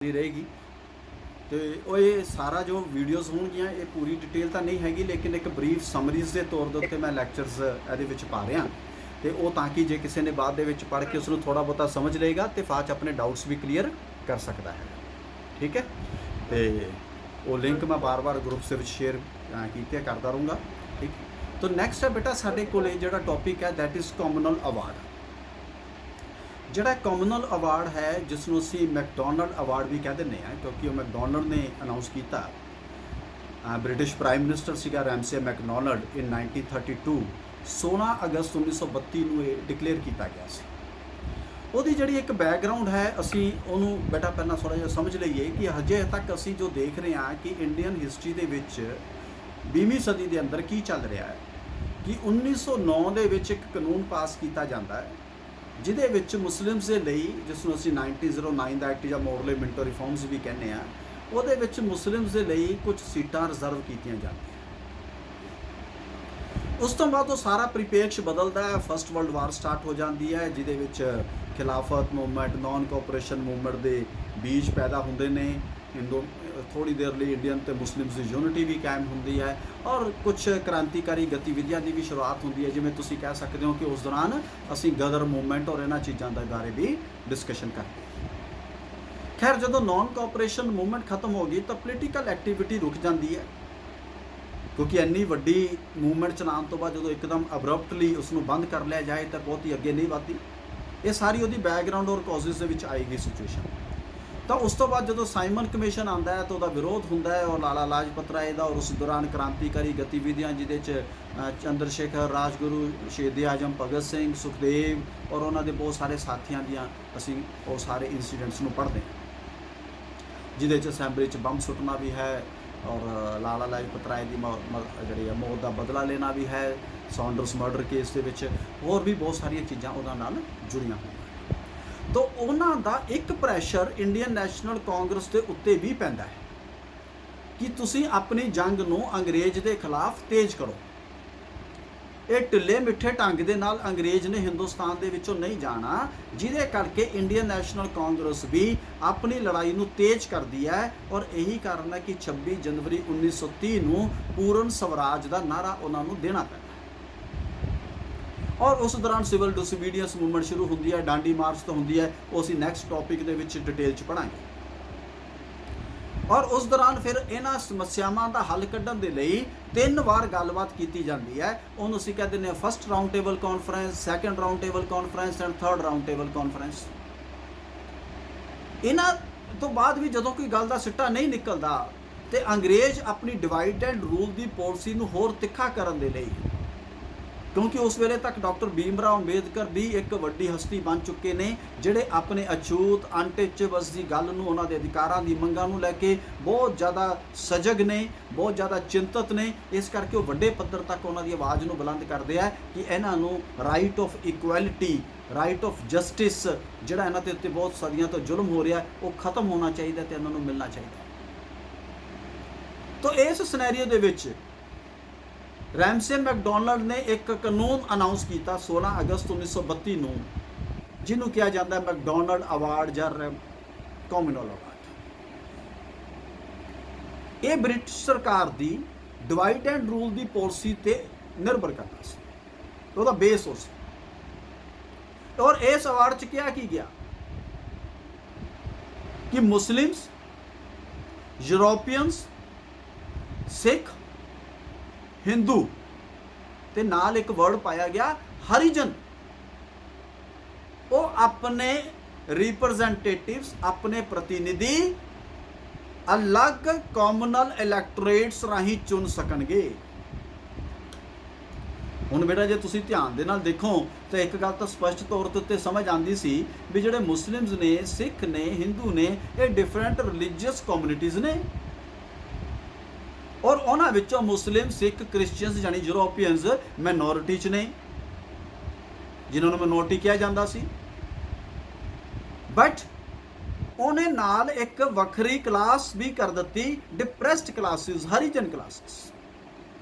रहेगी। तो ये सारा जो वीडियोज़ होणगियां ये पूरी डिटेल तो नहीं हैगी, लेकिन एक ब्रीफ समरीज़ के तौर के उत्ते मैं लैक्चरस ये पा रहा। तो वो ताकि जे किसी ने बाद पढ़ के उसको थोड़ा बहुता समझ लेगा तो बाद च अपने डाउट्स भी क्लीयर कर सकता है। ठीक है, तो वो लिंक मैं बार बार ग्रुप से शेयर किए करता रहूँगा। ठीक, तो नैक्सट है बेटा साढ़े को जो टॉपिक है दैट इज़ कॉमनल अवार्ड। ਜਿਹੜਾ कॉमनल अवार्ड है जिसनों ਅਸੀਂ मैकडॉनल्ड अवार्ड भी कह ਦਿੰਦੇ हैं, क्योंकि वो मैकडॉनल्ड ने अनाउंस किया। ब्रिटिश प्राइम मिनिस्टर ਸੀਗਾ ਰੈਮਸੇ मैकडॉनल्ड इन 1932 16 अगस्त 1932 ਨੂੰ ਇਹ ਡਿਕਲੇਅਰ ਕੀਤਾ ਗਿਆ ਸੀ। ਉਹਦੀ ਜਿਹੜੀ ਇੱਕ ਬੈਕਗਰਾਉਂਡ ਹੈ ਅਸੀਂ ਉਹਨੂੰ ਬੇਟਾ ਪਹਿਲਾਂ ਥੋੜਾ ਜਿਹਾ ਸਮਝ ਲਈਏ ਕਿ ਹਜੇ ਤੱਕ ਅਸੀਂ ਜੋ ਦੇਖ ਰਹੇ ਹਾਂ ਕਿ ਇੰਡੀਅਨ ਹਿਸਟਰੀ ਦੇ ਵਿੱਚ 20ਵੀਂ ਸਦੀ ਦੇ ਅੰਦਰ ਕੀ ਚੱਲ ਰਿਹਾ ਹੈ ਕਿ 1909 ਦੇ ਵਿੱਚ ਇੱਕ ਕਾਨੂੰਨ ਪਾਸ ਕੀਤਾ ਜਾਂਦਾ ਹੈ ਜਿਹਦੇ ਵਿੱਚ ਮੁਸਲਿਮਸ ਦੇ ਲਈ, ਜਿਸ ਨੂੰ ਅਸੀਂ 1909 ਦਾ ਐਕਟ ਜਾਂ ਮੋਰਲੇ ਮਿੰਟੋ ਰਿਫਾਰਮਸ ਵੀ ਕਹਿੰਦੇ ਆ, ਉਹਦੇ ਵਿੱਚ ਮੁਸਲਿਮਸ ਦੇ ਲਈ ਕੁਝ ਸੀਟਾਂ ਰਿਜ਼ਰਵ ਕੀਤੀਆਂ ਜਾਂਦੀਆਂ। ਉਸ ਤੋਂ ਬਾਅਦ ਉਹ ਸਾਰਾ ਪਰਿਪੇਕਸ਼ ਬਦਲਦਾ ਹੈ। ਫਸਟ ਵਰਲਡ ਵਾਰ ਸਟਾਰਟ ਹੋ ਜਾਂਦੀ ਹੈ ਜਿਹਦੇ ਵਿੱਚ ਖਿਲਾਫਤ ਮੂਵਮੈਂਟ, ਨੌਨ ਕੋਆਪਰੇਸ਼ਨ ਮੂਵਮੈਂਟ ਦੇ ਬੀਜ ਪੈਦਾ ਹੁੰਦੇ ਨੇ। ਹਿੰਦੂ थोड़ी देर लिए इंडियन तो मुस्लिम्स की यूनिटी भी कायम होंगी है और कुछ क्रांतिकारी गतिविधियां की भी शुरुआत होंगी है, जिमें तुसीं कह सकते हो कि उस दौरान असीं गदर मूवमेंट और इन्हां चीज़ों के बारे भी डिस्कशन करते। खैर जो नॉन कोऑपरेशन मूवमेंट खत्म हो गई तो पोलीटिकल एक्टिविटी रुक जाती है, क्योंकि इन्नी वड्डी मूवमेंट चलाने तो बाद जो एकदम अब्रप्टली उसनूं बंद कर लिया जाए तो बहुत ही अगे नहीं बढ़ती। ये सारी उहदी बैकग्राउंड और कॉजेज़ दे विच आई गई सिचुएशन। तो उस तो बाद जो साइमन कमीशन आता है तो वह विरोध होंदा है और लाला लाजपत राय का, और उस दौरान क्रांतिकारी गतिविधियां जिहदे चंद्रशेखर, राजगुरू, शहीद आजम भगत सिंह, सुखदेव और उन्होंने बहुत सारे साथियों दियां असीं वो सारे इंसीडेंट्स नूं पढ़ते हैं, जिहदे असैंबली बंब सुट्टना भी है और लाला लाजपत राय की जिहड़ी मौत का बदला लेना भी है, सॉन्डर्स मर्डर केस के विच होर भी बहुत सारिया चीज़ां उहदे नाल जुड़ियां होईयां। तो उन्हां दा एक प्रैशर इंडियन नैशनल कांग्रेस के उत्ते भी पैंदा है कि तुसीं अपनी जंग नूं अंग्रेज के खिलाफ तेज करो। ये ढिले मिठे ढंग दे नाल अंग्रेज ने हिंदुस्तान दे विचों नहीं जाना, जिहदे करके इंडियन नैशनल कांग्रेस भी अपनी लड़ाई नूं तेज करदी है। और यही कारण है कि 26 जनवरी 1930 नूं पूर्ण स्वराज का नारा उन्हां नूं देना पैंदा। और उस दौरान सिविल डिसोबीडियंस मूवमेंट शुरू होंदी है, डांडी मार्च तो होंदी है, वो असीं नैक्सट टॉपिक दे विच डिटेल च पढ़ांगे। और उस दौरान फिर इन्हां समस्यावां दा हल कढण दे लई 3 वार गलबात कीती जांदी है। उहनूं असीं कह दिंदे हां first round table conference, second round table conference and third round table conference. इन्हां तो बाद भी जदों कोई गल दा सिट्टा नहीं निकलदा ते अंग्रेज अपनी divide and rule the policy नूं होर तिखा करन दे लई, क्योंकि उस वेले तक डॉक्टर भीमराव अंबेडकर भी एक वड्डी हस्ती बन चुके ने, जिहड़े अपने अछूत अनटचेबल्स की गल नूं, उन्हां दे अधिकारां दी मंगां नूं लैके बहुत ज़्यादा सजग ने, बहुत ज़्यादा चिंतित ने। इस करके वो वड्डे पद्धर तक उन्हां दी आवाज़ नूं बुलंद करदे आ कि इन्हां नूं right of equality, right of justice, जिहड़ा इन्हां दे उत्ते बहुत सदियां तो जुल्म हो रहा है वो खत्म होना चाहिए ते इन्हां नूं मिलना चाहिए। तो इस सिनेरियो दे विच रैमसे मैकडॉनल्ड ने एक कानून अनाउंस किया 16 अगस्त 1932 नूं, जिन्हों कहा जाता है मैकडॉनल्ड अवार्ड या कॉमनल अवार्ड। ये ब्रिटिश सरकार की डिवाइड एंड रूल की पॉलिसी ते निर्भर करता सी, तो बेस हो सी। और इस अवार्ड च क्या की गया कि मुस्लिम्स, यूरोपियंस, सिख, हिंदू ते नाल एक वर्ड पाया गया हरिजन, वो अपने रिप्रजेंटेटिव्स, अपने प्रतिनिधि अलग कॉमनल इलैक्टोरेट्स राही चुन सकणगे। हुण बेटा जे तुसीं ध्यान दे नाल देखो तो एक गल तो स्पष्ट तौर ते समझ आती सी भी जिहड़े मुस्लिम्स ने, सिख ने, हिंदू ने, ये डिफरेंट रिलीजियस कम्यूनिटीज़ ने, और उन्हां विचों मुस्लिम, सिख, क्रिश्चियंस यानी यूरोपियंस माइनॉरिटी च ने, जिन्होंने माइनॉरिटी कहा जाता सी। बट उन्हें नाल एक वखरी क्लास भी कर दी, डिप्रैस्ड क्लासिस, हरिजन क्लासिस,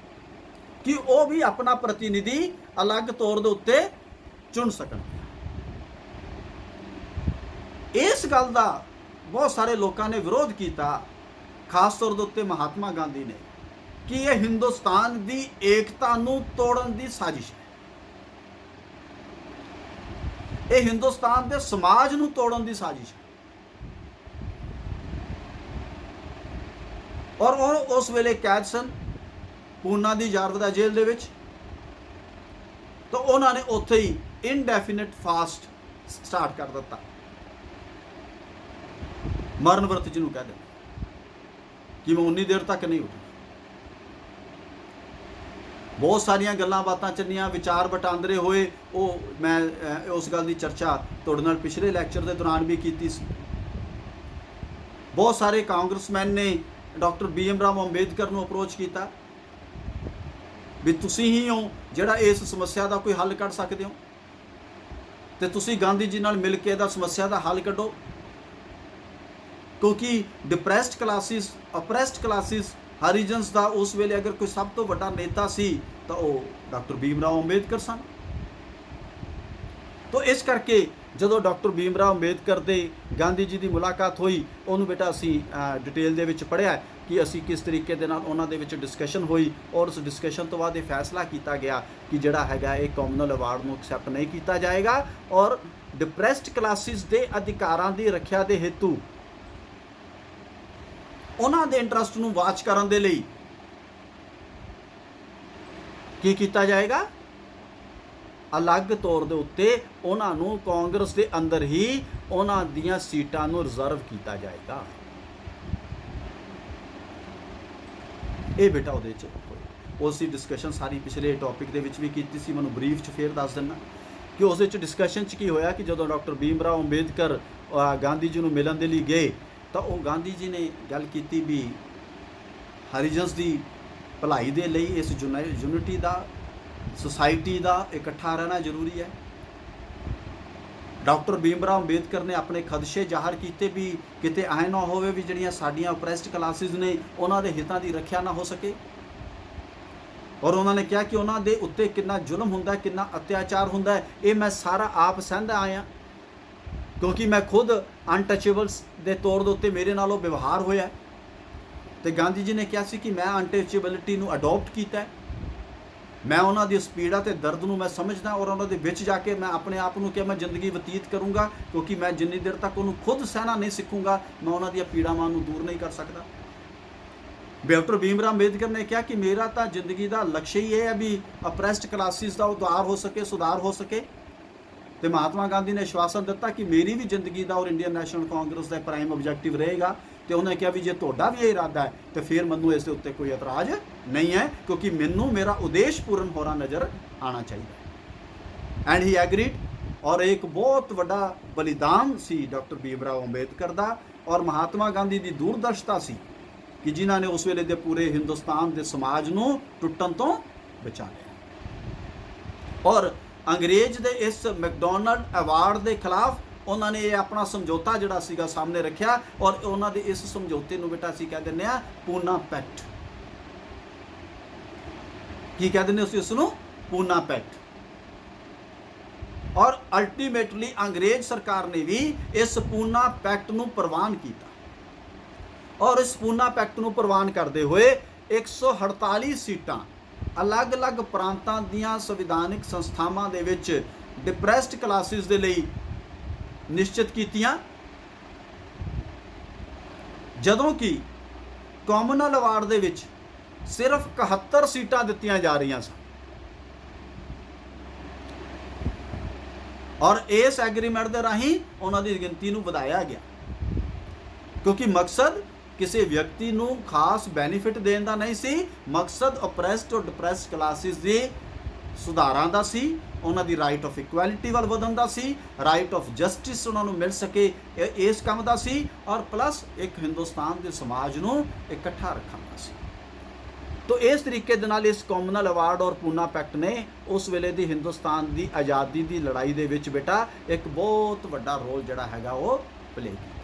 कि वो भी अपना प्रतिनिधि अलग तौर के उत्ते चुन सकन। इस गल का ਬਹੁਤ ਸਾਰੇ ਲੋਕਾਂ ਨੇ ਵਿਰੋਧ ਕੀਤਾ, ਖਾਸ ਤੌਰ ਦੇ ਉੱਤੇ ਮਹਾਤਮਾ ਗਾਂਧੀ ਨੇ, ਕਿ ਇਹ ਹਿੰਦੁਸਤਾਨ ਦੀ ਏਕਤਾ ਨੂੰ ਤੋੜਨ ਦੀ ਸਾਜ਼ਿਸ਼ ਹੈ, ਇਹ ਹਿੰਦੁਸਤਾਨ ਦੇ ਸਮਾਜ ਨੂੰ ਤੋੜਨ ਦੀ ਸਾਜ਼ਿਸ਼ ਹੈ। ਔਰ ਉਹ ਉਸ ਵੇਲੇ ਕੈਦ ਸਨ ਪੂਨਾ ਦੀ ਜਾਰਵਦਾ ਜੇਲ੍ਹ ਦੇ ਵਿੱਚ, ਤਾਂ ਉਹਨਾਂ ਨੇ ਉੱਥੇ ਹੀ ਇਨਡੈਫੀਨਿਟ ਫਾਸਟ ਸਟਾਰਟ ਕਰ ਦਿੱਤਾ, ਮਰਨ ਵਰਤ ਜਿਹਨੂੰ ਕਹਿੰਦੇ, ਕਿ ਮੈਂ ਉਨੀ ਦੇਰ ਤੱਕ ਨਹੀਂ ਉੱਠਣਾ। ਬਹੁਤ ਸਾਰੀਆਂ ਗੱਲਾਂ ਬਾਤਾਂ ਚੱਲੀਆਂ, ਵਿਚਾਰ ਵਟਾਂਦਰੇ ਹੋਏ। ਉਹ ਮੈਂ ਉਸ ਗੱਲ ਦੀ ਚਰਚਾ ਤੁਹਾਡੇ ਨਾਲ ਪਿਛਲੇ ਲੈਕਚਰ ਦੇ ਦੌਰਾਨ ਵੀ ਕੀਤੀ ਸੀ। ਬਹੁਤ ਸਾਰੇ ਕਾਂਗਰਸਮੈਨ ਨੇ ਡਾਕਟਰ BM ਰਾਓ ਅੰਬੇਦਕਰ ਨੂੰ ਅਪਰੋਚ ਕੀਤਾ ਵੀ ਤੁਸੀਂ ਹੀ ਹੋ ਜਿਹੜਾ ਇਸ ਸਮੱਸਿਆ ਦਾ ਕੋਈ ਹੱਲ ਕੱਢ ਸਕਦੇ ਹੋ, ਤੇ ਤੁਸੀਂ ਗਾਂਧੀ ਜੀ ਨਾਲ ਮਿਲ ਕੇ ਇਹਦਾ ਸਮੱਸਿਆ ਦਾ ਹੱਲ ਕੱਢੋ, ਕਿਉਂਕਿ ਡਿਪਰੈਸਡ ਕਲਾਸਿਸ, ਅਪਰੈਸਡ ਕਲਾਸਿਸ, ਹਰੀਜਨਸ ਦਾ ਉਸ ਵੇਲੇ ਅਗਰ ਕੋਈ ਸਭ ਤੋਂ ਵੱਡਾ ਨੇਤਾ ਸੀ ਤਾਂ ਉਹ ਡਾਕਟਰ BM ਰਾਓ ਅੰਬੇਦਕਰ ਸਨ। ਤਾਂ ਇਸ ਕਰਕੇ ਜਦੋਂ ਡਾਕਟਰ BM ਰਾਓ ਅੰਬੇਦਕਰ ਦੇ ਗਾਂਧੀ ਜੀ ਦੀ ਮੁਲਾਕਾਤ ਹੋਈ, ਉਹਨੂੰ ਬੇਟਾ ਅਸੀਂ ਡਿਟੇਲ ਦੇ ਵਿੱਚ ਪੜ੍ਹਿਆ ਕਿ ਅਸੀਂ ਕਿਸ ਤਰੀਕੇ ਦੇ ਨਾਲ ਉਹਨਾਂ ਦੇ ਵਿੱਚ ਡਿਸਕਸ਼ਨ ਹੋਈ, ਔਰ ਉਸ ਡਿਸਕਸ਼ਨ ਤੋਂ ਬਾਅਦ ਇਹ ਫੈਸਲਾ ਕੀਤਾ ਗਿਆ ਕਿ ਜਿਹੜਾ ਹੈਗਾ ਇਹ ਕਾਮਨਲ ਅਵਾਰਡ ਨੂੰ ਐਕਸੈਪਟ ਨਹੀਂ ਕੀਤਾ ਜਾਏਗਾ, ਔਰ ਡਿਪਰੈਸਡ ਕਲਾਸਿਸ ਦੇ ਅਧਿਕਾਰਾਂ ਦੀ ਰੱਖਿਆ ਦੇ ਹੇਤੂ ਉਹਨਾਂ ਦੇ ਇੰਟਰਸਟ ਨੂੰ ਵਾਚ ਕਰਨ ਦੇ ਲਈ ਕੀ ਕੀਤਾ ਜਾਏਗਾ, ਅਲੱਗ ਤੌਰ ਦੇ ਉੱਤੇ ਉਹਨਾਂ ਨੂੰ ਕਾਂਗਰਸ ਦੇ ਅੰਦਰ ਹੀ ਉਹਨਾਂ ਦੀਆਂ ਸੀਟਾਂ ਨੂੰ ਰਿਜ਼ਰਵ ਕੀਤਾ ਜਾਏਗਾ। ਇਹ ਬੇਟਾ ਉਹਦੇ 'ਚ ਉਸ ਦੀ ਡਿਸਕਸ਼ਨ ਸਾਰੀ ਪਿਛਲੇ ਟੌਪਿਕ ਦੇ ਵਿੱਚ ਵੀ ਕੀਤੀ ਸੀ। ਮੈਨੂੰ ਬਰੀਫ 'ਚ ਫੇਰ ਦੱਸ ਦਿੰਦਾ ਕਿ ਉਸ ਵਿੱਚ ਡਿਸਕਸ਼ਨ 'ਚ ਕੀ ਹੋਇਆ ਕਿ ਜਦੋਂ ਡਾਕਟਰ BM ਰਾਓ ਅੰਬੇਦਕਰ ਗਾਂਧੀ ਜੀ ਨੂੰ ਮਿਲਣ ਦੇ ਲਈ ਗਏ, ਤਾਂ ਉਹ ਗਾਂਧੀ ਜੀ ਨੇ ਗੱਲ ਕੀਤੀ ਵੀ ਹਰੀਜਨਸ ਦੀ ਭਲਾਈ ਦੇ ਲਈ ਇਸ ਯੂਨਿਟੀ ਦਾ, ਸੁਸਾਇਟੀ ਦਾ ਇਕੱਠਾ ਰਹਿਣਾ ਜ਼ਰੂਰੀ ਹੈ। ਡਾਕਟਰ BM ਰਾਓ ਅੰਬੇਦਕਰ ਨੇ ਆਪਣੇ ਖਦਸ਼ੇ ਜ਼ਾਹਰ ਕੀਤੇ ਵੀ ਕਿਤੇ ਐਂ ਨਾ ਹੋਵੇ ਵੀ ਜਿਹੜੀਆਂ ਸਾਡੀਆਂ ਓਪਰੈਸਡ ਕਲਾਸਿਸ ਨੇ ਉਹਨਾਂ ਦੇ ਹਿੱਤਾਂ ਦੀ ਰੱਖਿਆ ਨਾ ਹੋ ਸਕੇ, ਔਰ ਉਹਨਾਂ ਨੇ ਕਿਹਾ ਕਿ ਉਹਨਾਂ ਦੇ ਉੱਤੇ ਕਿੰਨਾ ਜ਼ੁਲਮ ਹੁੰਦਾ, ਕਿੰਨਾ ਅਤਿਆਚਾਰ ਹੁੰਦਾ, ਇਹ ਮੈਂ ਸਾਰਾ ਆਪ ਸਹਿੰਦਾ ਆਇਆ, ਕਿਉਂਕਿ ਮੈਂ ਖੁਦ ਅਨਟਚੇਬਲਸ ਦੇ ਤੌਰ ਦੇ ਉੱਤੇ ਮੇਰੇ ਨਾਲ ਉਹ ਵਿਵਹਾਰ ਹੋਇਆ। ਤੇ ਗਾਂਧੀ ਜੀ ਨੇ ਕਿਹਾ ਸੀ ਕਿ ਮੈਂ ਅਨਟਚੇਬਿਲਿਟੀ ਨੂੰ ਅਡੋਪਟ ਕੀਤਾ, ਮੈਂ ਉਹਨਾਂ ਦੀ ਪੀੜਾ ਤੇ ਦਰਦ ਨੂੰ ਮੈਂ ਸਮਝਦਾ, ਔਰ ਉਹਨਾਂ ਦੇ ਵਿੱਚ ਜਾ ਕੇ ਮੈਂ ਆਪਣੇ ਆਪ ਨੂੰ ਕਿਹਾ ਮੈਂ ਜ਼ਿੰਦਗੀ ਬਤੀਤ ਕਰੂੰਗਾ, ਕਿਉਂਕਿ ਮੈਂ ਜਿੰਨੀ ਦੇਰ ਤੱਕ ਉਹਨੂੰ ਖੁਦ ਸਹਿਣਾ ਨਹੀਂ ਸਿੱਖੂੰਗਾ ਮੈਂ ਉਹਨਾਂ ਦੀਆਂ ਪੀੜਾਵਾਂ ਨੂੰ ਦੂਰ ਨਹੀਂ ਕਰ ਸਕਦਾ। ਡਾਕਟਰ BM ਰਾਓ ਅੰਬੇਦਕਰ ਨੇ ਕਿਹਾ ਕਿ ਮੇਰਾ ਤਾਂ ਜ਼ਿੰਦਗੀ ਦਾ ਲਕਸ਼ ਹੀ ਇਹ ਹੈ ਵੀ ਅਪਰੈਸਡ ਕਲਾਸਿਸ ਦਾ ਉਧਾਰ ਹੋ ਸਕੇ, ਸੁਧਾਰ ਹੋ ਸਕੇ। ਤੇ ਮਹਾਤਮਾ ਗਾਂਧੀ ਨੇ ਆਸ਼ਵਾਸਨ ਦਿੱਤਾ ਕਿ ਮੇਰੀ ਵੀ ਜ਼ਿੰਦਗੀ ਦਾ ਔਰ ਇੰਡੀਅਨ ਨੈਸ਼ਨਲ ਕਾਂਗਰਸ ਦਾ ਪ੍ਰਾਈਮ ਆਬਜੈਕਟਿਵ ਰਹੇਗਾ। ਤੇ ਉਹਨੇ ਕਿਹਾ ਵੀ ਜੇ ਤੁਹਾਡਾ ਵੀ ਇਹ ਇਰਾਦਾ ਹੈ ਤੇ ਫਿਰ ਮੈਨੂੰ ਇਸ ਦੇ ਉੱਤੇ ਕੋਈ ਇਤਰਾਜ਼ ਨਹੀਂ ਹੈ, ਕਿਉਂਕਿ ਮੈਨੂੰ ਮੇਰਾ ਉਦੇਸ਼ ਪੂਰਨ ਹੋਣਾ ਨਜ਼ਰ ਆਉਣਾ ਚਾਹੀਦਾ। And he agreed. ਔਰ ਇੱਕ ਬਹੁਤ ਵੱਡਾ ਬਲੀਦਾਨ ਸੀ ਡਾਕਟਰ BM ਰਾਓ ਅੰਬੇਦਕਰ ਦਾ, ਔਰ ਮਹਾਤਮਾ ਗਾਂਧੀ ਦੀ ਦੂਰਦਰਸ਼ਤਾ ਸੀ ਕਿ ਜਿਨ੍ਹਾਂ ਨੇ ਉਸ ਵੇਲੇ ਦੇ ਪੂਰੇ ਹਿੰਦੁਸਤਾਨ ਦੇ ਸਮਾਜ ਨੂੰ ਟੁੱਟਣ ਤੋਂ ਬਚਾ ਲਿਆ। ਔਰ ਅੰਗਰੇਜ਼ ਦੇ ਇਸ ਮੈਕਡੋਨਲਡ ਅਵਾਰਡ ਦੇ ਖਿਲਾਫ ਉਹਨਾਂ ਨੇ ਇਹ ਆਪਣਾ ਸਮਝੌਤਾ ਜਿਹੜਾ ਸੀਗਾ ਸਾਹਮਣੇ ਰੱਖਿਆ, ਔਰ ਉਹਨਾਂ ਦੇ ਇਸ ਸਮਝੌਤੇ ਨੂੰ ਬੇਟਾ ਅਸੀਂ ਕਹਿ ਦਿੰਦੇ ਆ ਪੂਨਾ ਪੈਕਟ। ਕੀ ਕਹਿ ਦਿੰਦੇ ਅਸੀਂ ਉਸ ਨੂੰ? ਪੂਨਾ ਪੈਕਟ। ਔਰ ਅਲਟੀਮੇਟਲੀ ਅੰਗਰੇਜ਼ ਸਰਕਾਰ ਨੇ ਵੀ ਇਸ ਪੂਨਾ ਪੈਕਟ ਨੂੰ ਪ੍ਰਵਾਨ ਕੀਤਾ, ਔਰ ਇਸ ਪੂਨਾ ਪੈਕਟ ਨੂੰ ਪ੍ਰਵਾਨ ਕਰਦੇ ਹੋਏ 148 ਸੀਟਾਂ ਅਲੱਗ-ਅਲੱਗ ਪ੍ਰਾਂਤਾਂ ਦੀਆਂ ਸੰਵਿਧਾਨਿਕ ਸੰਸਥਾਵਾਂ ਦੇ ਵਿੱਚ ਡਿਪਰੈਸਡ ਕਲਾਸਿਸ ਦੇ ਲਈ ਨਿਸ਼ਚਿਤ ਕੀਤੀਆਂ, ਜਦੋਂ ਕਿ ਕਾਮਨਲ ਅਵਾਰਡ ਦੇ ਵਿੱਚ ਸਿਰਫ 71 ਸੀਟਾਂ ਦਿੱਤੀਆਂ ਜਾ ਰਹੀਆਂ ਸਨ। ਔਰ ਇਸ ਐਗਰੀਮੈਂਟ ਦੇ ਰਾਹੀਂ ਉਹਨਾਂ ਦੀ ਗਿਣਤੀ ਨੂੰ ਵਧਾਇਆ ਗਿਆ, ਕਿਉਂਕਿ ਮਕਸਦ ਕਿਸੇ ਵਿਅਕਤੀ ਨੂੰ ਖਾਸ ਬੈਨੀਫਿਟ ਦੇਣ ਦਾ ਨਹੀਂ ਸੀ, ਮਕਸਦ ਓਪਰੈਸਡ ਔਰ ਡਿਪਰੈਸਡ ਕਲਾਸਿਸ ਦੇ ਸੁਧਾਰਾਂ ਦਾ ਸੀ, ਉਹਨਾਂ ਦੀ ਰਾਈਟ ਆਫ ਇਕੁਐਲਿਟੀ ਵੱਲ ਵਧਣ ਦਾ ਸੀ, ਰਾਈਟ ਆਫ ਜਸਟਿਸ ਉਹਨਾਂ ਨੂੰ ਮਿਲ ਸਕੇ, ਇਸ ਕੰਮ ਦਾ ਸੀ, ਔਰ ਪਲੱਸ ਇੱਕ ਹਿੰਦੁਸਤਾਨ ਦੇ ਸਮਾਜ ਨੂੰ ਇਕੱਠਾ ਰੱਖਣ ਦਾ ਸੀ। ਤੋ ਇਸ ਤਰੀਕੇ ਦੇ ਨਾਲ ਇਸ ਕਾਮਨਲ ਅਵਾਰਡ ਔਰ ਪੂਨਾ ਪੈਕਟ ਨੇ ਉਸ ਵੇਲੇ ਦੀ ਹਿੰਦੁਸਤਾਨ ਦੀ ਆਜ਼ਾਦੀ ਦੀ ਲੜਾਈ ਦੇ ਵਿੱਚ ਬੇਟਾ ਇੱਕ ਬਹੁਤ ਵੱਡਾ ਰੋਲ ਜਿਹੜਾ ਹੈਗਾ ਉਹ ਪਲੇ ਕੀਤਾ।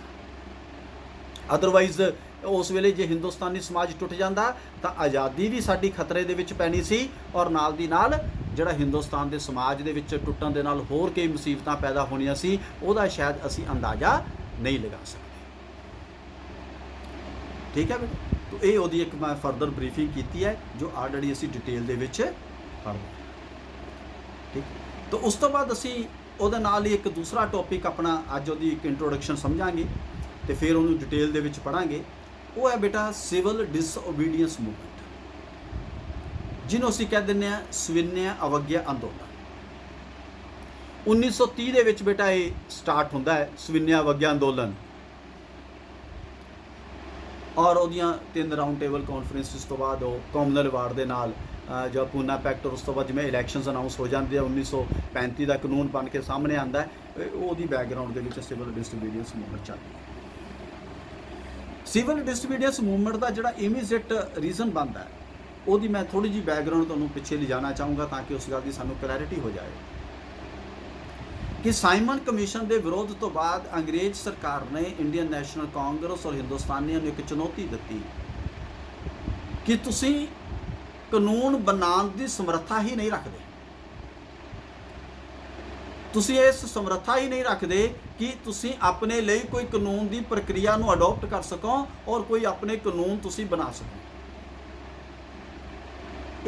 ਅਦਰਵਾਈਜ਼ ਉਸ ਵੇਲੇ ਜੇ ਹਿੰਦੁਸਤਾਨੀ ਸਮਾਜ ਟੁੱਟ ਜਾਂਦਾ ਤਾਂ ਆਜ਼ਾਦੀ ਵੀ ਸਾਡੀ ਖਤਰੇ ਦੇ ਵਿੱਚ ਪੈਣੀ ਸੀ, ਔਰ ਨਾਲ ਦੀ ਨਾਲ ਜਿਹੜਾ ਹਿੰਦੁਸਤਾਨ ਦੇ ਸਮਾਜ ਦੇ ਵਿੱਚ ਟੁੱਟਣ ਦੇ ਨਾਲ ਹੋਰ ਕਈ ਮੁਸੀਬਤਾਂ ਪੈਦਾ ਹੋਣੀਆਂ ਸੀ, ਉਹਦਾ ਸ਼ਾਇਦ ਅਸੀਂ ਅੰਦਾਜ਼ਾ ਨਹੀਂ ਲਗਾ ਸਕਦੇ। ਠੀਕ ਹੈ ਬੇਟਾ। तो ਇਹ ਉਹਦੀ ਇੱਕ ਮੈਂ ਫਰਦਰ ਬਰੀਫਿੰਗ ਕੀਤੀ ਹੈ ਜੋ ਆਲਰੇਡੀ ਅਸੀਂ ਡਿਟੇਲ ਦੇ ਵਿੱਚ ਪੜ੍ਹ ਲਈ। ਠੀਕ, तो ਉਸ ਤੋਂ ਬਾਅਦ ਅਸੀਂ ਉਹਦੇ ਨਾਲ ਹੀ ਇੱਕ ਦੂਸਰਾ ਟੌਪਿਕ ਆਪਣਾ ਅੱਜ ਉਹਦੀ ਇੱਕ ਇੰਟਰੋਡਕਸ਼ਨ ਸਮਝਾਂਗੇ ਤੇ ਫਿਰ ਉਹਨੂੰ ਡਿਟੇਲ ਦੇ ਵਿੱਚ ਪੜ੍ਹਾਂਗੇ। ਉਹ ਹੈ ਬੇਟਾ ਸਿਵਲ ਡਿਸਓਬੀਡੀਐਂਸ ਮੂਵਮੈਂਟ, ਜਿਹਨੂੰ ਅਸੀਂ ਕਹਿ ਦਿੰਦੇ ਹਾਂ ਸਵਿਨਿਆ ਅਵਗਿਆ ਅੰਦੋਲਨ। 1930 ਦੇ ਵਿੱਚ ਬੇਟਾ ਇਹ ਸਟਾਰਟ ਹੁੰਦਾ ਹੈ ਸਵਿਨਿਆ ਅਵਗਿਆ ਅੰਦੋਲਨ, ਔਰ ਉਹਦੀਆਂ 3 ਰਾਊਂਡ ਟੇਬਲ ਕਾਨਫਰੰਸਿਸ ਤੋਂ ਬਾਅਦ ਉਹ ਕਾਮਨਵੈਲਥ ਦੇ ਨਾਲ ਜੋ ਪੂਨਾ ਪੈਕਟ, ਉਸ ਤੋਂ ਬਾਅਦ ਜਿਵੇਂ ਇਲੈਕਸ਼ਨਸ ਅਨਾਊਂਸ ਹੋ ਜਾਂਦੇ ਆ 1935 ਦਾ ਕਾਨੂੰਨ ਬਣ ਕੇ ਸਾਹਮਣੇ ਆਉਂਦਾ ਹੈ, ਉਹਦੀ ਬੈਕਗਰਾਊਂਡ ਦੇ ਵਿੱਚ ਸਿਵਲ ਡਿਸਓਬੀਡੀਐਂਸ ਮੂਵਮੈਂਟ ਚੱਲਦੀ ਹੈ। ਸਿਵਲ ਡਿਸਓਬੀਡੀਐਂਸ ਮੂਵਮੈਂਟ ਦਾ ਜਿਹੜਾ ਇਮੀਡੀਏਟ ਰੀਜ਼ਨ ਬਣਦਾ ਹੈ ਉਹਦੀ ਮੈਂ ਥੋੜੀ ਜਿਹੀ ਬੈਕਗਰਾਊਂਡ ਤੁਹਾਨੂੰ ਪਿੱਛੇ ਲਿਜਾਣਾ ਚਾਹੂੰਗਾ ਤਾਂ ਕਿ ਉਸ ਗੱਲ ਦੀ ਸਾਨੂੰ ਕਲੈਰਿਟੀ ਹੋ ਜਾਏ ਕਿ ਸਾਈਮਨ ਕਮਿਸ਼ਨ ਦੇ ਵਿਰੋਧ ਤੋਂ ਬਾਅਦ ਅੰਗਰੇਜ਼ ਸਰਕਾਰ ਨੇ ਇੰਡੀਅਨ ਨੈਸ਼ਨਲ ਕਾਂਗਰਸ ਔਰ ਹਿੰਦੁਸਤਾਨੀਆਂ ਨੂੰ ਇੱਕ ਚੁਣੌਤੀ ਦਿੱਤੀ ਕਿ ਤੁਸੀਂ ਕਾਨੂੰਨ ਬਣਾਉਣ ਦੀ ਸਮਰੱਥਾ ਹੀ ਨਹੀਂ ਰੱਖਦੇ, ਤੁਸੀਂ ਇਸ ਸਮਰੱਥਾ ਹੀ ਨਹੀਂ ਰੱਖਦੇ ਕਿ ਤੁਸੀਂ ਆਪਣੇ ਲਈ ਕੋਈ ਕਾਨੂੰਨ ਦੀ ਪ੍ਰਕਿਰਿਆ ਨੂੰ ਅਡਾਪਟ ਕਰ ਸਕੋ ਔਰ ਕੋਈ ਆਪਣੇ ਕਾਨੂੰਨ ਤੁਸੀਂ ਬਣਾ ਸਕੋ।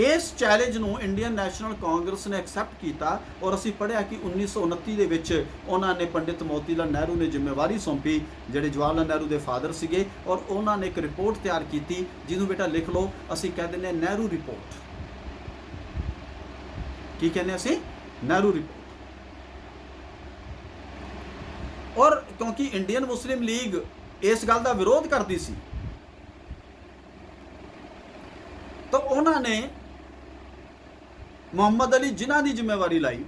ਇਸ ਚੈਲੰਜ ਨੂੰ ਇੰਡੀਅਨ ਨੈਸ਼ਨਲ ਕਾਂਗਰਸ ਨੇ ਐਕਸੈਪਟ ਕੀਤਾ ਔਰ ਅਸੀਂ ਪੜ੍ਹਿਆ ਕਿ 1929 ਦੇ ਵਿੱਚ ਉਹਨਾਂ ਨੇ ਪੰਡਿਤ ਮੋਤੀ ਲਾਲ ਨਹਿਰੂ ਨੇ ਜ਼ਿੰਮੇਵਾਰੀ ਸੌਂਪੀ, ਜਿਹੜੇ ਜਵਾਹਰ ਲਾਲ ਨਹਿਰੂ ਦੇ ਫਾਦਰ ਸੀਗੇ, ਔਰ ਉਹਨਾਂ ਨੇ ਇੱਕ ਰਿਪੋਰਟ ਤਿਆਰ ਕੀਤੀ ਜਿਹਨੂੰ ਬੇਟਾ ਲਿਖ ਲਓ, ਅਸੀਂ ਕਹਿ ਦਿੰਦੇ ਹਾਂ ਨਹਿਰੂ ਰਿਪੋਰਟ। ਕੀ ਕਹਿੰਦੇ ਅਸੀਂ? ਨਹਿਰੂ ਰਿਪੋਰਟ। ਔਰ ਕਿਉਂਕਿ ਇੰਡੀਅਨ ਮੁਸਲਿਮ ਲੀਗ ਇਸ ਗੱਲ ਦਾ ਵਿਰੋਧ ਕਰਦੀ ਸੀ ਤਾਂ ਉਹਨਾਂ ਨੇ ਮੁਹੰਮਦ ਅਲੀ ਜਿਨ੍ਹਾਂ ਦੀ ਜ਼ਿੰਮੇਵਾਰੀ ਲਈ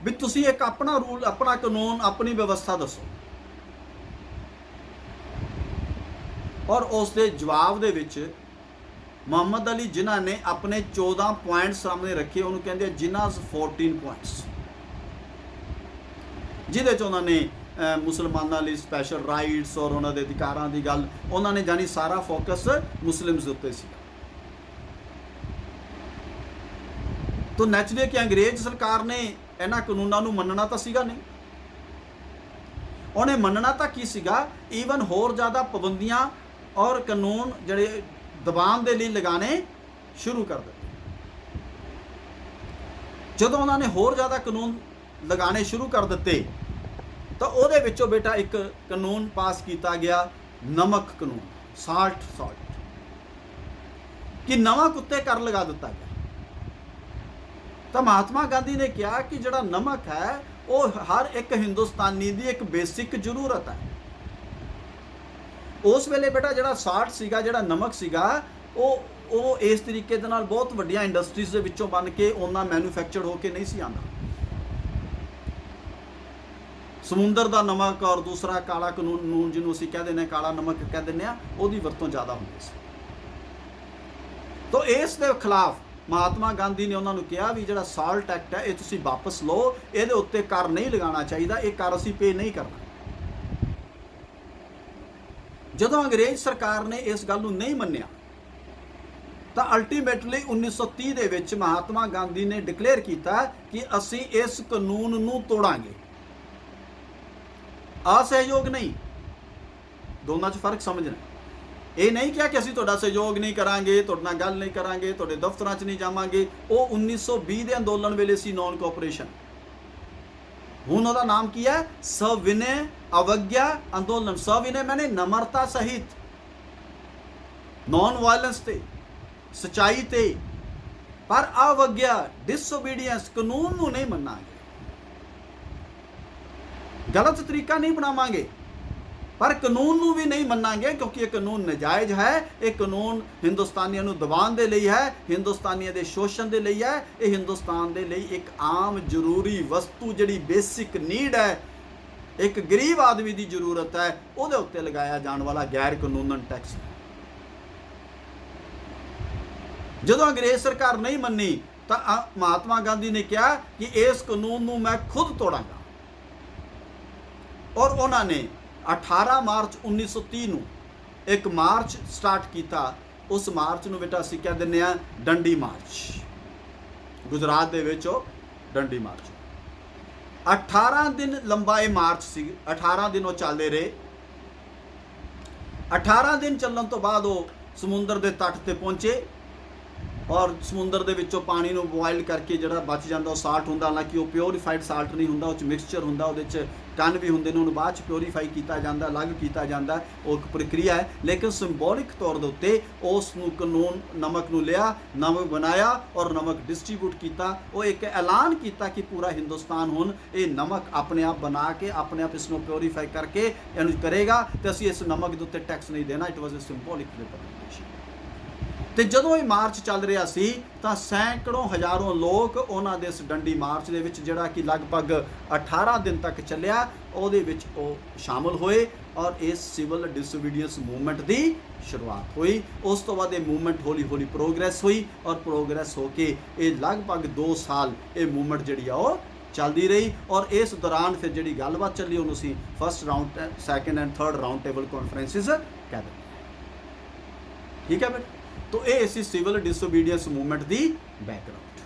ਵੀ ਤੁਸੀਂ ਇੱਕ ਆਪਣਾ ਰੂਲ, ਆਪਣਾ ਕਾਨੂੰਨ, ਆਪਣੀ ਵਿਵਸਥਾ ਦੱਸੋ। ਔਰ ਉਸ ਦੇ ਜਵਾਬ ਦੇ ਵਿੱਚ ਮੁਹੰਮਦ ਅਲੀ ਜਿਨ੍ਹਾਂ ਨੇ ਆਪਣੇ 14 ਪੁਆਇੰਟ ਸਾਹਮਣੇ ਰੱਖੇ, ਉਹਨੂੰ ਕਹਿੰਦੇ ਜਿਨਾਜ਼ 14 ਪੁਆਇੰਟਸ, ਜਿਹਦੇ 'ਚ ਉਹਨਾਂ ਨੇ ਮੁਸਲਮਾਨਾਂ ਲਈ ਸਪੈਸ਼ਲ ਰਾਈਟਸ ਔਰ ਉਹਨਾਂ ਦੇ ਅਧਿਕਾਰਾਂ ਦੀ ਗੱਲ, ਉਹਨਾਂ ਨੇ ਜਾਨੀ ਸਾਰਾ ਫੋਕਸ ਮੁਸਲਿਮਸ ਦੇ ਉੱਤੇ ਸੀ। ਤਾਂ ਨੈਚੁਰਲੀ ਕਿ ਅੰਗਰੇਜ਼ ਸਰਕਾਰ ਨੇ ਇਹਨਾਂ ਕਾਨੂੰਨਾਂ ਨੂੰ ਮੰਨਣਾ ਤਾਂ ਸੀਗਾ ਨਹੀਂ, ਉਹਨੇ ਮੰਨਣਾ ਤਾਂ ਕੀ ਸੀਗਾ, ਈਵਨ ਹੋਰ ਜ਼ਿਆਦਾ ਪਾਬੰਦੀਆਂ ਔਰ ਕਾਨੂੰਨ ਜਿਹੜੇ ਦਬਾਉਣ ਦੇ ਲਈ ਲਗਾਉਣੇ ਸ਼ੁਰੂ ਕਰ ਦਿੱਤੇ। ਜਦੋਂ ਉਹਨਾਂ ਨੇ ਹੋਰ ਜ਼ਿਆਦਾ ਕਾਨੂੰਨ ਲਗਾਉਣੇ ਸ਼ੁਰੂ ਕਰ ਦਿੱਤੇ ਤਾਂ ਉਹਦੇ ਵਿੱਚੋਂ ਬੇਟਾ ਇੱਕ ਕਾਨੂੰਨ ਪਾਸ ਕੀਤਾ ਗਿਆ, ਨਮਕ ਕਾਨੂੰਨ, ਸਾਲਟ, ਕਿ ਨਵਾਂ ਕੁੱਤੇ ਕਰ ਲਗਾ ਦਿੱਤਾ ਗਿਆ। ਤਾਂ ਮਹਾਤਮਾ ਗਾਂਧੀ ਨੇ ਕਿਹਾ ਕਿ ਜਿਹੜਾ ਨਮਕ ਹੈ ਉਹ ਹਰ ਇੱਕ ਹਿੰਦੁਸਤਾਨੀ ਦੀ ਇੱਕ ਬੇਸਿਕ ਜ਼ਰੂਰਤ ਹੈ। ਉਸ ਵੇਲੇ ਬੇਟਾ ਜਿਹੜਾ ਸਾਲਟ ਸੀਗਾ, ਜਿਹੜਾ ਨਮਕ ਸੀਗਾ, ਉਹ ਇਸ ਤਰੀਕੇ ਦੇ ਨਾਲ ਬਹੁਤ ਵੱਡੀਆਂ ਇੰਡਸਟਰੀਜ਼ ਦੇ ਵਿੱਚੋਂ ਬਣ ਕੇ ਉਹਨਾਂ ਮੈਨੂਫੈਕਚਰਡ ਹੋ ਕੇ ਨਹੀਂ ਸੀ ਆਉਂਦਾ। ਸਮੁੰਦਰ ਦਾ ਨਮਕ ਔਰ ਦੂਸਰਾ ਕਾਲਾ ਕਾਨੂੰਨ, ਜਿਹਨੂੰ ਅਸੀਂ ਕਹਿ ਦਿੰਦੇ ਹਾਂ ਕਾਲਾ ਨਮਕ ਕਹਿ ਦਿੰਦੇ ਹਾਂ, ਉਹਦੀ ਵਰਤੋਂ ਜ਼ਿਆਦਾ ਹੁੰਦੀ ਸੀ। ਤਾਂ ਇਸ ਦੇ ਖਿਲਾਫ ਮਹਾਤਮਾ ਗਾਂਧੀ ਨੇ ਉਹਨਾਂ ਨੂੰ ਕਿਹਾ ਵੀ ਜਿਹੜਾ ਸਾਲਟ ਐਕਟ ਹੈ ਇਹ ਤੁਸੀਂ ਵਾਪਸ ਲਓ, ਇਹਦੇ ਉੱਤੇ ਕਰ ਨਹੀਂ ਲਗਾਉਣਾ ਚਾਹੀਦਾ, ਇਹ ਕਰ ਅਸੀਂ ਪੇ ਨਹੀਂ ਕਰਨਾ। ਜਦੋਂ ਅੰਗਰੇਜ਼ ਸਰਕਾਰ ਨੇ ਇਸ ਗੱਲ ਨੂੰ ਨਹੀਂ ਮੰਨਿਆ ਤਾਂ ਅਲਟੀਮੇਟਲੀ 1930 ਦੇ ਵਿੱਚ ਮਹਾਤਮਾ ਗਾਂਧੀ ਨੇ ਡਿਕਲੇਅਰ ਕੀਤਾ ਕਿ ਅਸੀਂ ਇਸ ਕਾਨੂੰਨ ਨੂੰ ਤੋੜਾਂਗੇ। ਅਸਹਿਯੋਗ ਨਹੀਂ, ਦੋਨਾਂ 'ਚ ਫਰਕ ਸਮਝਣਾ। ਇਹ ਨਹੀਂ ਕਿਹਾ ਕਿ ਅਸੀਂ ਤੁਹਾਡਾ ਸਹਿਯੋਗ ਨਹੀਂ ਕਰਾਂਗੇ, ਤੁਹਾਡੇ ਨਾਲ ਗੱਲ ਨਹੀਂ ਕਰਾਂਗੇ, ਤੁਹਾਡੇ ਦਫ਼ਤਰਾਂ 'ਚ ਨਹੀਂ ਜਾਵਾਂਗੇ। ਉਹ 1920 ਦੇ ਅੰਦੋਲਨ ਵੇਲੇ ਸੀ ਨੌਨ ਕੋਆਪਰੇਸ਼ਨ। ਹੁਣ ਉਹਦਾ ਨਾਮ ਕੀ ਹੈ? ਸਵਿਨय अवज्ञा ਅੰਦੋਲਨ। ਸਵਿਨय मैंने ਨਮਰਤਾ ਸਹਿਤ, ਨੌਨ ਵਾਇਲੈਂਸ ਤੇ, ਸਚਾਈ ਤੇ, ਪਰ ਅਵਗਿਆ, ਡਿਸਓਬੀਡੀਐਂਸ, ਕਾਨੂੰਨ ਨੂੰ ਨਹੀਂ ਮੰਨਾਂਗੇ, ਗਲਤ ਤਰੀਕਾ ਨਹੀਂ ਬਣਾਵਾਂਗੇ, ਪਰ ਕਾਨੂੰਨ ਨੂੰ ਵੀ ਨਹੀਂ ਮੰਨਾਂਗੇ ਕਿਉਂਕਿ ਇਹ ਕਾਨੂੰਨ ਨਜਾਇਜ਼ ਹੈ। ਇਹ ਕਾਨੂੰਨ ਹਿੰਦੁਸਤਾਨੀਆਂ ਨੂੰ ਦਬਾਉਣ ਦੇ ਲਈ ਹੈ, ਹਿੰਦੁਸਤਾਨੀਆਂ ਦੇ ਸ਼ੋਸ਼ਣ ਦੇ ਲਈ ਹੈ। ਇਹ ਹਿੰਦੁਸਤਾਨ ਦੇ ਲਈ ਇੱਕ ਆਮ ਜ਼ਰੂਰੀ ਵਸਤੂ, ਜਿਹੜੀ ਬੇਸਿਕ ਨੀਡ ਹੈ, ਇੱਕ ਗਰੀਬ ਆਦਮੀ ਦੀ ਜ਼ਰੂਰਤ ਹੈ, ਉਹਦੇ ਉੱਤੇ ਲਗਾਇਆ ਜਾਣ ਵਾਲਾ ਗੈਰ ਕਾਨੂੰਨਨ ਟੈਕਸ। ਜਦੋਂ ਅੰਗਰੇਜ਼ ਸਰਕਾਰ ਨਹੀਂ ਮੰਨੀ ਤਾਂ ਮਹਾਤਮਾ ਗਾਂਧੀ ਨੇ ਕਿਹਾ ਕਿ ਇਸ ਕਾਨੂੰਨ ਨੂੰ ਮੈਂ ਖੁਦ ਤੋੜਾਂਗਾ। ਔਰ ਉਹਨਾਂ ਨੇ 18 ਮਾਰਚ 1930 ਨੂੰ ਇੱਕ ਮਾਰਚ ਸਟਾਰਟ ਕੀਤਾ। ਉਸ ਮਾਰਚ ਨੂੰ ਬੇਟਾ ਅਸੀਂ ਕਹਿ ਦਿੰਦੇ ਹਾਂ ਡੰਡੀ ਮਾਰਚ। ਗੁਜਰਾਤ ਦੇ ਵਿੱਚ ਉਹ ਡੰਡੀ ਮਾਰਚ 18 ਦਿਨ ਲੰਬਾ ਇਹ ਮਾਰਚ ਸੀ। 18 ਦਿਨ ਉਹ ਚੱਲਦੇ ਰਹੇ। 18 दिन ਚੱਲਣ ਤੋਂ ਬਾਅਦ ਉਹ ਸਮੁੰਦਰ ਦੇ ਤੱਟ ਤੇ ਪਹੁੰਚੇ ਔਰ ਸਮੁੰਦਰ ਦੇ ਵਿੱਚੋਂ ਪਾਣੀ ਨੂੰ ਬੋਇਲ ਕਰਕੇ ਜਿਹੜਾ ਬਚ ਜਾਂਦਾ ਉਹ ਸਾਲਟ ਹੁੰਦਾ, ਹਾਲਾਂਕਿ ਉਹ ਪਿਓਰੀਫਾਈਡ ਸਾਲਟ ਨਹੀਂ ਹੁੰਦਾ, ਉਹ 'ਚ ਮਿਕਸਚਰ ਹੁੰਦਾ, ਉਹਦੇ 'ਚ ਕਣ ਵੀ ਹੁੰਦੇ ਨੇ, ਉਹਨੂੰ ਬਾਅਦ 'ਚ ਪਿਓਰੀਫਾਈ ਕੀਤਾ ਜਾਂਦਾ, ਅਲੱਗ ਕੀਤਾ ਜਾਂਦਾ, ਉਹ ਇੱਕ ਪ੍ਰਕਿਰਿਆ ਹੈ। ਲੇਕਿਨ ਸਿੰਬੋਲਿਕ ਤੌਰ ਦੇ ਉੱਤੇ ਉਸ ਨੂੰ ਕਾਨੂੰਨ ਨਮਕ ਨੂੰ ਲਿਆ, ਨਮਕ ਬਣਾਇਆ ਔਰ ਨਮਕ ਡਿਸਟ੍ਰੀਬਿਊਟ ਕੀਤਾ। ਉਹ ਇੱਕ ਐਲਾਨ ਕੀਤਾ ਕਿ ਪੂਰਾ ਹਿੰਦੁਸਤਾਨ ਹੁਣ ਇਹ ਨਮਕ ਆਪਣੇ ਆਪ ਬਣਾ ਕੇ ਆਪਣੇ ਆਪ ਇਸ ਨੂੰ ਪਿਓਰੀਫਾਈ ਕਰਕੇ ਇਹਨੂੰ ਕਰੇਗਾ ਤੇ ਅਸੀਂ ਇਸ ਨਮਕ ਦੇ ਉੱਤੇ ਟੈਕਸ ਨਹੀਂ ਦੇਣਾ। It was a symbolic representation. ਤੇ ਜਦੋਂ ਇਹ ਮਾਰਚ ਚੱਲ ਰਿਹਾ ਸੀ ਤਾਂ ਸੈਂਕੜੋਂ ਹਜ਼ਾਰਾਂ ਲੋਕ ਉਹਨਾਂ ਦੇ ਇਸ ਡੰਡੀ ਮਾਰਚ ਦੇ ਵਿੱਚ, ਜਿਹੜਾ ਕਿ ਲਗਭਗ 18 ਦਿਨ ਤੱਕ ਚੱਲਿਆ, ਉਹਦੇ ਵਿੱਚ ਉਹ ਸ਼ਾਮਲ ਹੋਏ ਔਰ ਇਸ ਸਿਵਲ ਡਿਸਓਬੀਡੀਐਂਸ ਮੂਵਮੈਂਟ ਦੀ ਸ਼ੁਰੂਆਤ ਹੋਈ। ਉਸ ਤੋਂ ਬਾਅਦ ਇਹ ਮੂਵਮੈਂਟ ਹੌਲੀ ਹੌਲੀ ਪ੍ਰੋਗਰੈਸ ਹੋਈ ਔਰ ਪ੍ਰੋਗਰੈਸ ਹੋ ਕੇ ਇਹ ਲਗਭਗ 2 ਸਾਲ ਇਹ ਮੂਵਮੈਂਟ ਜਿਹੜੀ ਆ ਉਹ ਚੱਲਦੀ ਰਹੀ। ਔਰ ਇਸ ਦੌਰਾਨ ਫਿਰ ਜਿਹੜੀ ਗੱਲਬਾਤ ਚੱਲੀ ਉਹਨੂੰ ਅਸੀਂ first round, second and third round table conferences ਕਹਿੰਦੇ। ਠੀਕ ਹੈ ਬੇਟਾ, तो ये सी सिविल डिसोबीडियंस मूवमेंट की बैकग्राउंड।